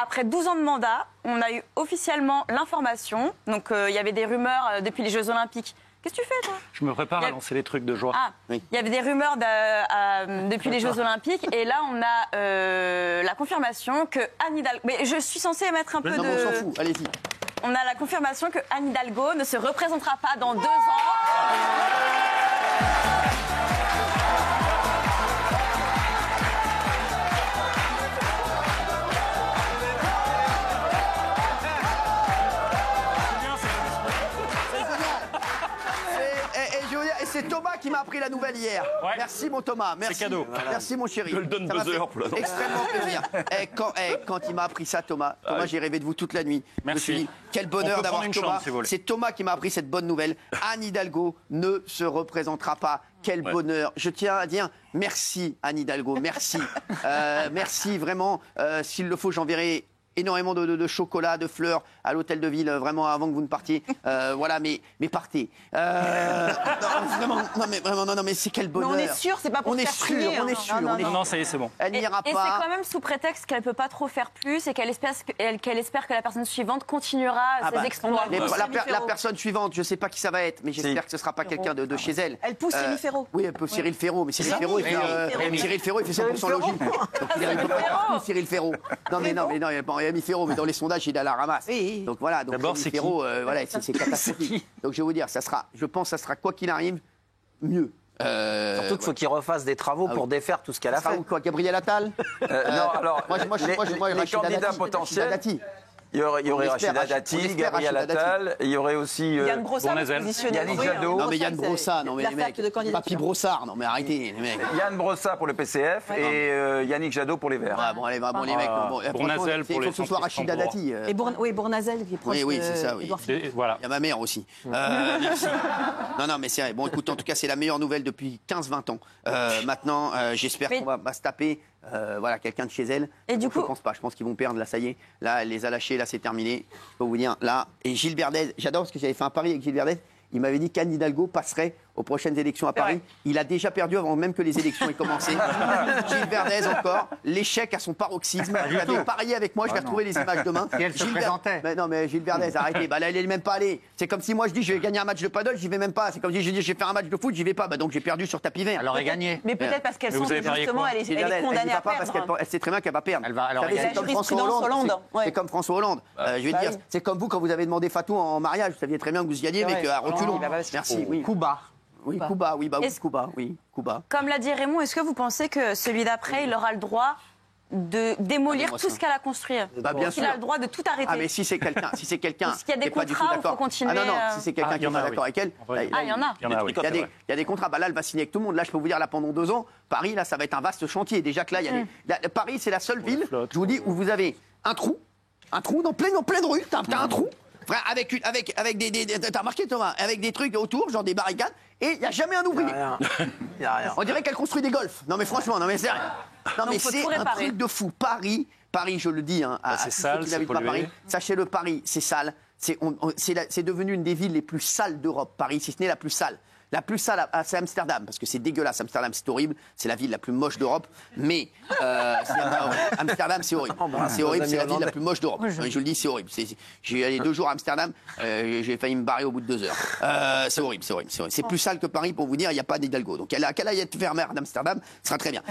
après 12 ans de mandat, on a eu officiellement l'information. Donc, il y avait des rumeurs depuis les Jeux Olympiques. Qu'est-ce que tu fais, toi? Je me prépare à lancer les trucs de joie. Ah, oui. Il y avait des rumeurs depuis les Jeux Olympiques. Et là, on a la confirmation que Anne Hidalgo... Mais je suis censée mettre un peu de... Non, on s'en fout, allez-y. On a la confirmation que Anne Hidalgo ne se représentera pas dans 2 ans. Et c'est Thomas qui m'a appris la nouvelle hier. Ouais. Merci mon Thomas, merci. C'est cadeau. Voilà. Merci mon chéri. Je le donne 2 heures pour la extrêmement plaisir. Quand il m'a appris ça, Thomas, j'ai rêvé de vous toute la nuit. Merci. Je me suis dit, quel bonheur d'avoir Thomas. C'est Thomas qui m'a appris cette bonne nouvelle. Anne Hidalgo ne se représentera pas. Quel bonheur. Je tiens à dire merci Anne Hidalgo, merci. Merci vraiment. S'il le faut, j'enverrai énormément de chocolat, de fleurs à l'hôtel de ville, vraiment avant que vous ne partiez. Voilà, mais partez. Non, mais c'est quel bonheur. Mais on est sûr, c'est pas pour on est faire sûr, prier, on est sûr. Non, ça y est, c'est bon. Elle n'ira pas. Et c'est quand même sous prétexte qu'elle peut pas trop faire plus et qu'elle espère que la personne suivante continuera ses exploits. La personne suivante, je sais pas qui ça va être, mais j'espère que ce sera pas quelqu'un de chez elle. Elle pousse Rémi Ferraud. Oui, elle pousse Cyril Ferraud, mais Cyril Ferraud, il fait 100% logis. Donc il ne peut pas être Cyril Ferraud. Non, il n'y a pas Rémi Ferraud, mais dans les sondages, il est à la ramasse. Donc voilà, d'abord, Rémi Ferraud, voilà, c'est catastrophique. Donc je vais vous dire, je pense que ça sera, quoi qu'il arrive, mieux. Surtout qu'il faut qu'il refasse des travaux pour défaire tout ce qu'elle a fait. Quoi, Gabriel Attal? Non, alors, les candidats potentiels... Il y aurait Rachida Dati, Gabriel Attal, il y aurait aussi Yann Brossard, Yannick Jadot. Non mais Yann Brossard, non mais les mecs, Papy Brossard, non mais arrêtez les mecs. Yann Brossard pour le PCF et Yannick Jadot pour les Verts. Ah bon, allez, les mecs. Bournazel pour les... Il faut que ce soit Rachida Dati. Oui, Bournazel qui est proche. Oui, c'est ça, oui. Voilà. Il y a ma mère aussi. Merci. Non, mais c'est vrai. Bon, écoute, en tout cas, c'est la meilleure nouvelle depuis 15-20 ans. Maintenant, j'espère qu'on va se taper. Voilà, quelqu'un de chez elle. Et du coup, je pense pas. Je pense qu'ils vont perdre. Là, ça y est. Là, elle les a lâchés. Là, c'est terminé. Je peux vous dire. Là, et Gilles Verdez. J'adore parce que j'avais fait un pari avec Gilles Verdez. Il m'avait dit qu'Anne Hidalgo passerait aux prochaines élections à Paris. Il a déjà perdu avant même que les élections aient commencé. Gilles Verdez encore, l'échec à son paroxysme. Il avait parié avec moi, je vais retrouver les images demain. Et elle se présentait. Mais non, mais Gilles Verdez, arrêtez. Là, elle n'est même pas allée. C'est comme si moi je dis je vais gagner un match de paddle, j'y vais même pas. C'est comme si je dis je vais faire un match de foot, j'y vais pas. Donc j'ai perdu sur tapis vert. Elle aurait gagné. Mais peut-être parce qu'elle sent que justement elle est condamnée à perdre. Parce qu'elle sait très bien qu'elle va perdre. C'est comme François Hollande. C'est comme François Hollande. Je vais te dire, c'est comme vous quand vous avez demandé Fatou en mariage. Vous saviez très bien que vous y alliez, mais qu'à reculons. Merci. Cuba. Oui, Cuba. Comme l'a dit Raymond, est-ce que vous pensez que celui d'après, il aura le droit de démolir tout ce qu'elle a construit? Bien sûr. Il a le droit de tout arrêter. Ah, mais si c'est quelqu'un S'il y a qui des n'est pas du tout contrats, il faut d'accord. continuer. Ah non, si c'est quelqu'un qui n'est pas d'accord avec elle. Il y en a. Il y a des contrats. Là, elle va signer avec tout le monde. Là, je peux vous dire, là, pendant 2 ans, Paris, là, ça va être un vaste chantier. Déjà que là, il y a Paris, c'est la seule ville, je vous dis, où vous avez un trou dans pleine rue. T'as un trou. Avec des t'as remarqué Thomas, avec des trucs autour, genre des barricades, et il n'y a jamais un ouvrier. Il y a rien. On dirait qu'elle construit des golfs. Non mais franchement, non mais c'est rien. Non mais c'est un truc de fou. Paris, je le dis, c'est sale, c'est pollué. Paris, sachez-le, Paris, c'est sale. C'est devenu une des villes les plus sales d'Europe. Paris, si ce n'est la plus sale. La plus sale, c'est Amsterdam, parce que c'est dégueulasse. Amsterdam, c'est horrible. C'est la ville la plus moche d'Europe. Mais Amsterdam, c'est horrible. C'est horrible, c'est la ville la plus moche d'Europe. Je le dis, c'est horrible. J'ai allé 2 jours à Amsterdam, j'ai failli me barrer au bout de 2 heures. C'est horrible. C'est plus sale que Paris, pour vous dire, il n'y a pas d'Hidalgo. Donc qu'elle aille être maire d'Amsterdam, ce sera très bien.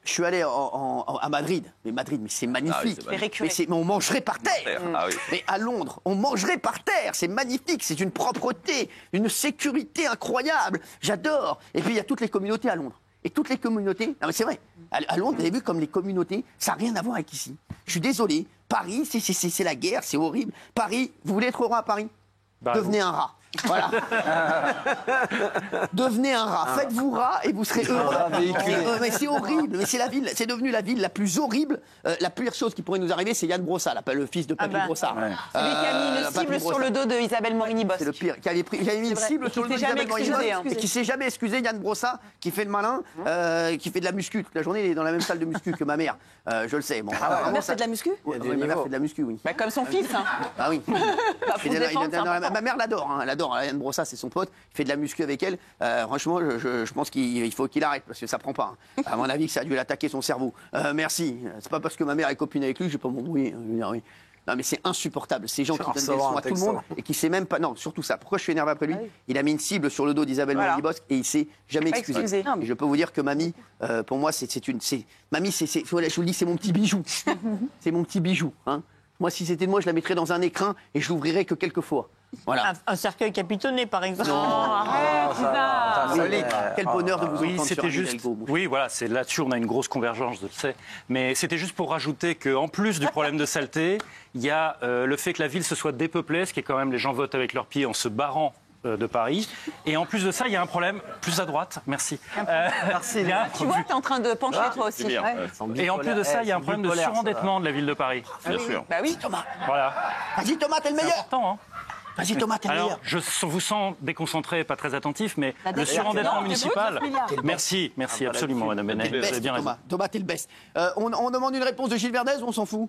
Je suis allé à Madrid. Mais c'est magnifique. Mais on mangerait par terre. Mais à Londres, on mangerait par terre. C'est magnifique. C'est une propreté, une sécurité incroyable. J'adore. Et puis il y a toutes les communautés à Londres. Et toutes les communautés, non mais c'est vrai, à Londres, vous avez vu comme les communautés, ça n'a rien à voir avec ici. Je suis désolé, Paris, c'est la guerre, c'est horrible. Paris, vous voulez être roi à Paris? Devenez un rat. Voilà. Devenez un rat. Faites-vous rat et vous serez heureux. Mais c'est horrible. Mais c'est devenu la ville la plus horrible. La pire chose qui pourrait nous arriver, c'est Yann Brossard, le fils de Papy Brossard. C'est lui qui a mis une cible sur le dos de Isabelle Morini-Bosc. C'est le pire. Qui avait mis une cible sur le dos d'Isabelle Morini-Bosc et qui s'est jamais excusé. Yann Brossard, qui fait le malin, qui fait de la muscu toute la journée. Il est dans la même salle de muscu que ma mère. Je le sais. Bon, ma mère fait de la muscu? Ma mère fait de la muscu, oui. Comme son fils. Ah oui. Ma mère l'adore. Elle adore l'adore. Alain Brossat, c'est son pote. Il fait de la muscu avec elle. Franchement, je pense qu'il faut qu'il arrête parce que ça prend pas. Hein. À mon avis, que ça a dû l'attaquer son cerveau. Merci. C'est pas parce que ma mère est copine avec lui, je vais pas m'embrouiller. Oui. Non, mais c'est insupportable. Ces gens qui donnent des leçons à tout le monde et qui sait même pas. Non, surtout ça. Pourquoi je suis énervé après lui? Il a mis une cible sur le dos d'Isabelle Morini-Bosc et il s'est jamais excusé. Et je peux vous dire que Mamie, pour moi, Mamie, je vous le dis, c'est mon petit bijou. C'est mon petit bijou. Hein. Moi, si c'était de moi, je la mettrais dans un écrin et je l'ouvrirais que quelques fois. Voilà. Un cercueil capitonné, par exemple. Non, arrête, quel bonheur de vous entendre c'était sur juste. Oui, voilà, c'est là-dessus on a une grosse convergence, je le sais. Mais c'était juste pour rajouter qu'en plus du problème de saleté, il y a le fait que la ville se soit dépeuplée, ce qui est quand même les gens votent avec leurs pieds en se barrant de Paris. Et en plus de ça, il y a un problème plus à droite. Merci. Merci. Tu vois, tu es en train de pencher toi aussi. Et en plus de ça, il y a un problème de surendettement de la ville de Paris. Bien sûr. Bah oui. Thomas. Voilà. Vas-y, Thomas, t'es le meilleur. Important, hein. Vas-y, Thomas, t'es le meilleur. Alors, je vous sens déconcentré, pas très attentif, mais le surendettement municipal. Merci, absolument, Madame Benet. Vous avez bien raison. Thomas, t'es le best. On demande une réponse de Gilles Verdez ou on s'en fout?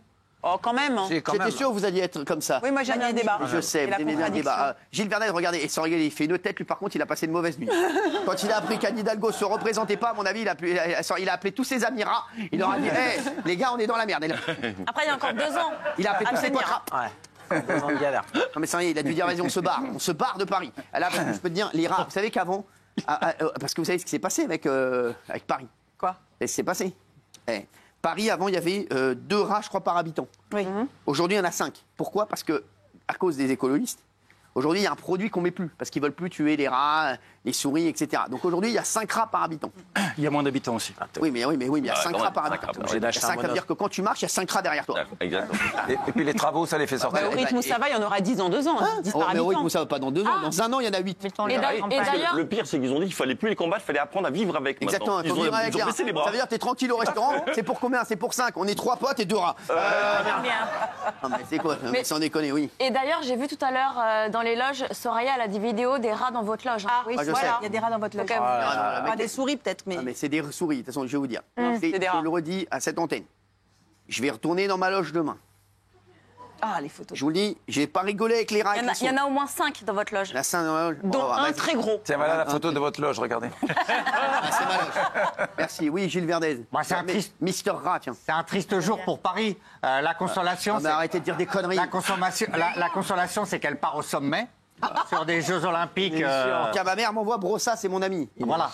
Oh, quand même. Hein. J'étais sûr que vous alliez être comme ça. Oui, moi j'aime bien le débat. Je sais, vous aimez bien le débat. Gilles Verdez, regardez, et sans rigoler, il fait une tête, lui par contre, il a passé une mauvaise nuit. Quand il a appris qu'Anne Hidalgo se représentait pas, à mon avis, il a appelé tous ses amis rats. Il leur a dit, hé, les gars, on est dans la merde. Après, il y a encore 2 ans. Il a appelé tous ses potes rats. Ouais. 2 ans de galère. Non mais sérieux, il a dû dire, vas-y, on se barre de Paris. Là, je peux te dire, les rats, vous savez qu'avant, parce que vous savez ce qui s'est passé avec Paris. Quoi? Et ce qui s'est passé. Paris, avant, il y avait 2 rats, je crois, par habitant. Oui. Aujourd'hui, il y en a 5. Pourquoi? Parce que, à cause des écologistes, aujourd'hui, il y a un produit qu'on met plus. Parce qu'ils veulent plus tuer les rats, les souris, etc. Donc aujourd'hui, il y a 5 rats par habitant. Il y a moins d'habitants aussi. Oui, mais il y a 5 rats par habitant. 5, ça veut dire que quand tu marches, il y a 5 rats derrière toi. Exactement. Et puis les travaux, ça les fait sortir. Au rythme où ça va, il y en aura 10 dans 2 ans. 10 par Mais au rythme habitant. où ça va pas dans 2 ans. Dans 1 an, il y en a 8. Et d'ailleurs, Le pire, c'est qu'ils ont dit qu'il fallait plus les combattre, il fallait apprendre à vivre avec. Exactement, il faut vivre avec ils ont baissé les bras. Ça veut dire que t'es tranquille au restaurant. C'est pour combien? C'est pour 5. On est 3 potes et 2 rats. bien. Non, mais c'est quoi? Mais sans déconner, oui. Et d'ailleurs, j'ai vu tout à l'heure dans les loges, Soraya, elle a des vidéos des rats dans votre loge. Ah oui, je sais. voilà. Il y a des rats dans votre loge. Pas des souris peut-être, mais. Ah, mais c'est des souris, de toute façon, je vais vous dire. c'est des rats. Je le redis à cette antenne. Je vais retourner dans ma loge demain. Ah, les photos. Je vous le dis, je vais pas rigoler avec les rats. Il y en a au moins 5 dans votre loge. La Saint dans ma loge. Dont un très gros. Tiens, voilà la photo de votre loge, regardez. C'est ma loge. Merci. Oui, Gilles Verdez. Moi, c'est un triste. Mister Rat, tiens. C'est un triste jour pour Paris. La consolation, Non, mais arrêtez de dire des conneries. la consolation, c'est qu'elle part au sommet sur des Jeux Olympiques. Tiens, ma mère m'envoie Brossat, c'est mon ami. Voilà.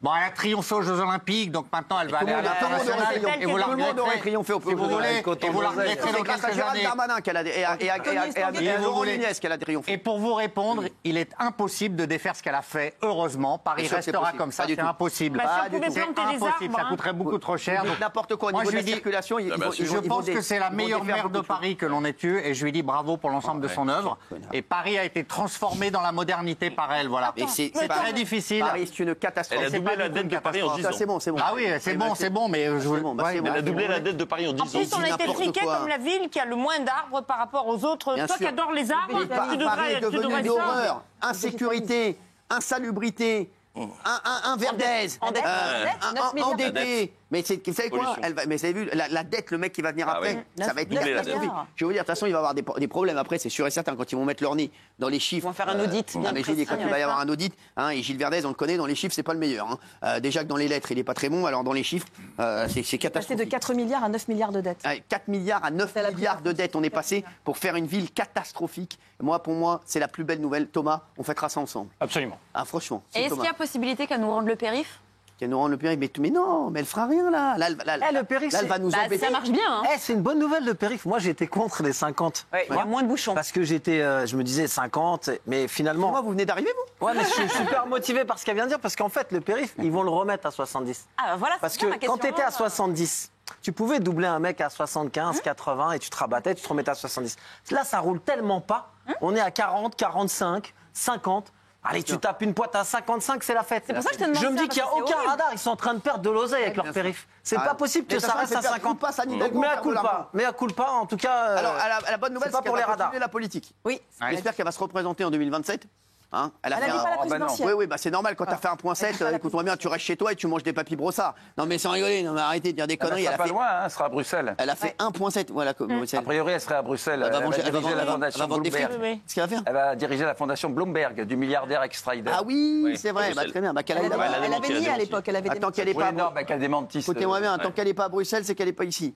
Bon, elle a triomphé aux Jeux Olympiques, donc maintenant elle va aller à l'international. Et vous la Tout le monde aurait triomphé au si vous voulez, et vous la regretterez dans C'est grâce à quelques Gérald années. Darmanin qu'elle a et à Laurent Nunez qu'elle a triomphé. Et pour vous répondre, il est impossible de défaire ce qu'elle a fait. Heureusement, Paris Bien sûr que c'est restera possible. comme ça, Pas du c'est tout. impossible. Bah, si on Pas du pouvait tout. C'est planter des impossible, arbres, ça coûterait beaucoup trop cher. Donc n'importe quoi au Moi, niveau je de lui la dis- circulation. Je pense que c'est la meilleure maire de Paris que l'on ait eue et je lui dis bravo pour l'ensemble de son œuvre. Et Paris a été transformé dans la modernité par elle, voilà. Mais c'est très difficile. Paris, c'est une catastrophe. Elle a doublé pas la du tout dette une de Paris en catastrophe. 10 Ça, ans. c'est bon, c'est bon. Ah oui, c'est bon, mais je C'est bon, bah, c'est bon. Elle a doublé la dette de Paris en 10 En ans. plus, on a été n'importe friqué quoi. comme la ville qui a le moins d'arbres par rapport aux autres. Bien Toi sûr. qui adores les arbres, Mais Paris est devenu une horreur. Insécurité, insalubrité, un Verdez, endetté. Mais vous savez quoi? Mais vous avez vu, la dette, le mec qui va venir après, ça va être Doubler la catastrophique. Je vais vous dire, de toute façon, il va y avoir des problèmes après, c'est sûr et certain, quand ils vont mettre leur nez dans les chiffres. Ils vont faire un audit. Ah, mais je dis, quand il va y avoir un audit, et Gilles Verdez, on le connaît, dans les chiffres, c'est pas le meilleur. Déjà que dans les lettres, il est pas très bon, alors dans les chiffres, c'est Passer de catastrophique. 4 milliards à 9 milliards de dettes. 4 milliards à 9 milliards de dettes, on est passé pour faire une ville catastrophique. Pour moi, c'est la plus belle nouvelle. Thomas, on fêtera ça ensemble. Absolument. Franchement. Et est-ce Thomas qu'il y a possibilité qu'elle nous rende le périph'? Qu'elle nous rende le périph', mais non, mais elle fera rien là. le périph', là, elle va nous embêter. Ça marche bien. Hein. C'est une bonne nouvelle le périph'. Moi, j'étais contre les 50. Il y a moins de bouchons. Parce que je me disais 50, mais finalement. Moi, vous venez d'arriver, vous? Ouais, mais je suis super motivé par ce qu'elle vient de dire, parce qu'en fait, le périph', ils vont le remettre à 70. Ah, voilà, Parce c'est que ça ma question. quand tu étais à 70, tu pouvais doubler un mec à 75, 80, et tu te rabattais, tu te remettais à 70. Là, ça roule tellement pas. On est à 40, 45, 50. Allez, tu tapes une pointe à 55, c'est la fête. C'est pour ça que je te demande me ça, dis qu'il n'y a parce que c'est aucun horrible. radar, ils sont en train de perdre de l'oseille avec leur périph'. C'est pas possible que ça reste à 50. Donc, mais à culpa, en tout cas. Alors, la bonne nouvelle, c'est pas c'est qu'elle pour les va radars. continuer la politique. Oui. J'espère qu'elle va se représenter en 2027. Hein, Elle n'avait pas la présidentielle. Oui, bah c'est normal quand t'as fait 1,7, écoute-moi bien, tu restes chez toi et tu manges des papy brossards. Non mais sans rigoler, non mais arrêtez de dire des conneries. Elle sera pas loin, hein, elle sera à Bruxelles. Elle a fait 1,7, voilà. A priori, elle serait à Bruxelles. Elle va diriger la fondation Bloomberg. Qu'est-ce qu'elle va faire? Elle va diriger la fondation Bloomberg, du milliardaire Extrader. Ah oui, c'est vrai, bah, très bien. Bah, Elle avait nié à l'époque. Elle avait Tant qu'elle n'est Oui, pas. non, qu'elle démentisse. Écoutez-moi bien, tant qu'elle n'est pas à Bruxelles, c'est qu'elle n'est pas ici.